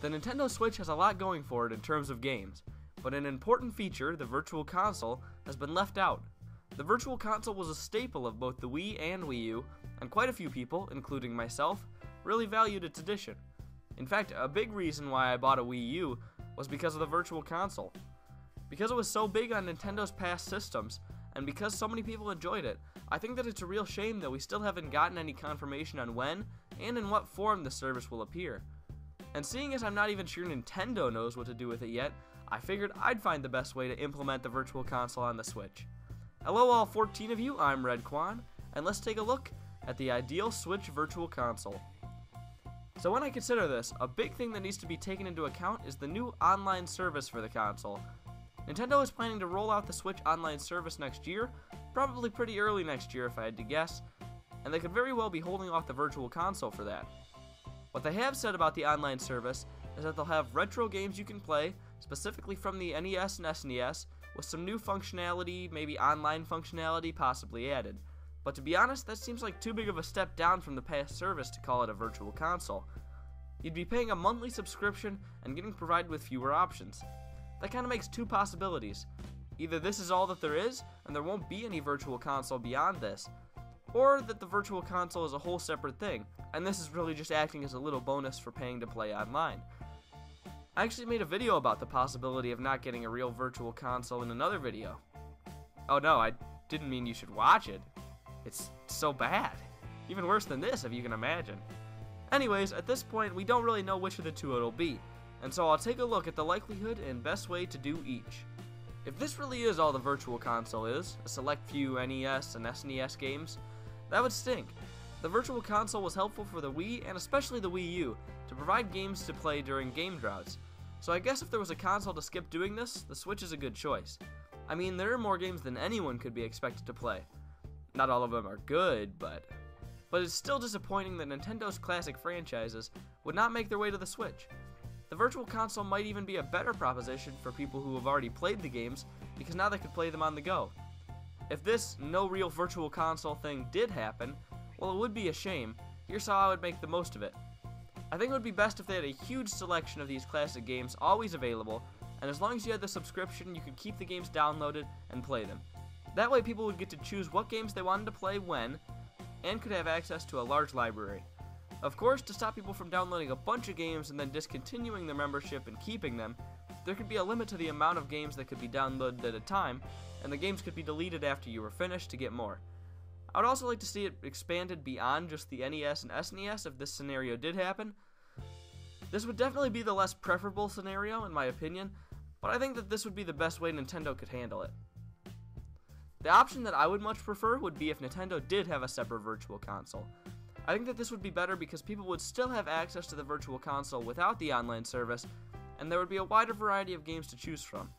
The Nintendo Switch has a lot going for it in terms of games, but an important feature, the Virtual Console, has been left out. The Virtual Console was a staple of both the Wii and Wii U, and quite a few people, including myself, really valued its addition. In fact, a big reason why I bought a Wii U was because of the Virtual Console. Because it was so big on Nintendo's past systems, and because so many people enjoyed it, I think that it's a real shame that we still haven't gotten any confirmation on when and in what form the service will appear. And seeing as I'm not even sure Nintendo knows what to do with it yet, I figured I'd find the best way to implement the Virtual Console on the Switch. Hello all 14 of you, I'm Redkwan, and let's take a look at the ideal Switch Virtual Console. So when I consider this, a big thing that needs to be taken into account is the new online service for the console. Nintendo is planning to roll out the Switch online service next year, probably pretty early next year if I had to guess, and they could very well be holding off the Virtual Console for that. What they have said about the online service is that they'll have retro games you can play, specifically from the NES and SNES, with some new functionality, maybe online functionality possibly added. But to be honest, that seems like too big of a step down from the past service to call it a Virtual Console. You'd be paying a monthly subscription and getting provided with fewer options. That kind of makes two possibilities. Either this is all that there is, and there won't be any Virtual Console beyond this, or that the Virtual Console is a whole separate thing, and this is really just acting as a little bonus for paying to play online. I actually made a video about the possibility of not getting a real Virtual Console in another video. Oh no, I didn't mean you should watch it. It's so bad. Even worse than this, if you can imagine. Anyways, at this point, we don't really know which of the two it'll be, and so I'll take a look at the likelihood and best way to do each. If this really is all the Virtual Console is, a select few NES and SNES games, that would stink. The Virtual Console was helpful for the Wii, and especially the Wii U, to provide games to play during game droughts. So I guess if there was a console to skip doing this, the Switch is a good choice. I mean, there are more games than anyone could be expected to play. Not all of them are good, but it's still disappointing that Nintendo's classic franchises would not make their way to the Switch. The Virtual Console might even be a better proposition for people who have already played the games, because now they could play them on the go. If this no real Virtual Console thing did happen, well, it would be a shame. Here's how I would make the most of it. I think it would be best if they had a huge selection of these classic games always available, and as long as you had the subscription, you could keep the games downloaded and play them. That way people would get to choose what games they wanted to play when, and could have access to a large library. Of course, to stop people from downloading a bunch of games and then discontinuing their membership and keeping them, there could be a limit to the amount of games that could be downloaded at a time, and the games could be deleted after you were finished to get more. I would also like to see it expanded beyond just the NES and SNES if this scenario did happen. This would definitely be the less preferable scenario in my opinion, but I think that this would be the best way Nintendo could handle it. The option that I would much prefer would be if Nintendo did have a separate Virtual Console. I think that this would be better because people would still have access to the Virtual Console without the online service, and there would be a wider variety of games to choose from.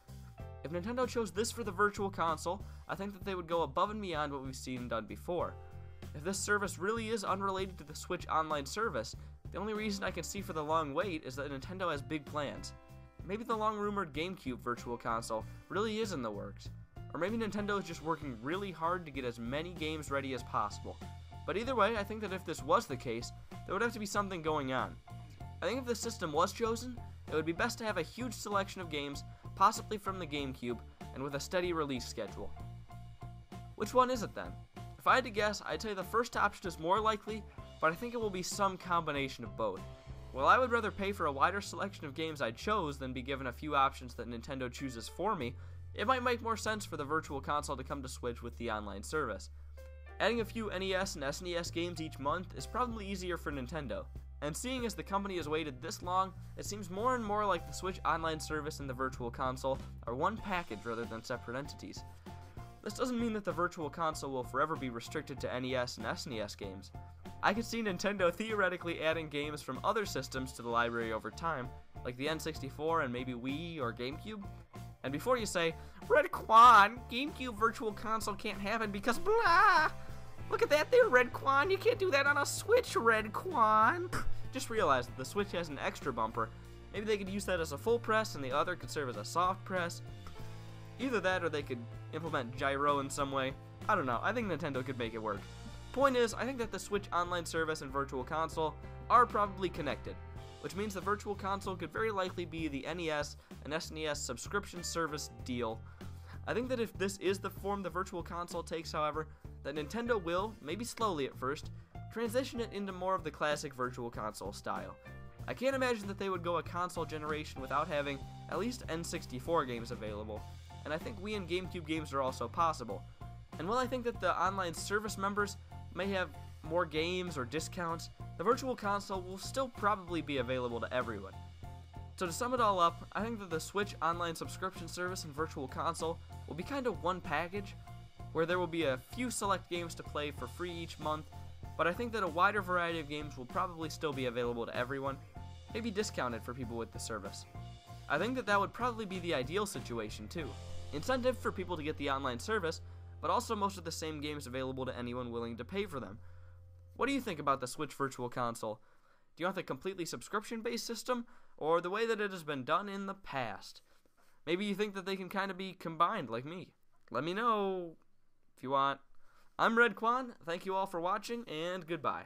If Nintendo chose this for the Virtual Console, I think that they would go above and beyond what we've seen done before. If this service really is unrelated to the Switch online service, the only reason I can see for the long wait is that Nintendo has big plans. Maybe the long-rumored GameCube Virtual Console really is in the works. Or maybe Nintendo is just working really hard to get as many games ready as possible. But either way, I think that if this was the case, there would have to be something going on. I think if the system was chosen, it would be best to have a huge selection of games, possibly from the GameCube, and with a steady release schedule. Which one is it then? If I had to guess, I'd say the first option is more likely, but I think it will be some combination of both. While I would rather pay for a wider selection of games I chose than be given a few options that Nintendo chooses for me, it might make more sense for the Virtual Console to come to Switch with the online service. Adding a few NES and SNES games each month is probably easier for Nintendo, and seeing as the company has waited this long, it seems more and more like the Switch online service and the Virtual Console are one package rather than separate entities. This doesn't mean that the Virtual Console will forever be restricted to NES and SNES games. I could see Nintendo theoretically adding games from other systems to the library over time, like the N64 and maybe Wii or GameCube. And before you say, Redkwan, GameCube Virtual Console can't happen because blah! Look at that there, Redkwan, you can't do that on a Switch, Redkwan! Just realize that the Switch has an extra bumper. Maybe they could use that as a full press and the other could serve as a soft press. Either that or they could implement gyro in some way. I don't know, I think Nintendo could make it work. Point is, I think that the Switch online service and Virtual Console are probably connected. which means the Virtual Console could very likely be the NES and SNES subscription service deal. I think that if this is the form the Virtual Console takes, however, that Nintendo will, maybe slowly at first, transition it into more of the classic Virtual Console style. I can't imagine that they would go a console generation without having at least N64 games available, and I think Wii and GameCube games are also possible. And while I think that the online service members may have more games or discounts, the Virtual Console will still probably be available to everyone. So to sum it all up, I think that the Switch online subscription service and Virtual Console will be kind of one package, where there will be a few select games to play for free each month, but I think that a wider variety of games will probably still be available to everyone, maybe discounted for people with the service. I think that that would probably be the ideal situation too. Incentive for people to get the online service, but also most of the same games available to anyone willing to pay for them. What do you think about the Switch Virtual Console? Do you want the completely subscription-based system, or the way that it has been done in the past? Maybe you think that they can kind of be combined like me. Let me know if you want. I'm Redkwan, thank you all for watching, and goodbye.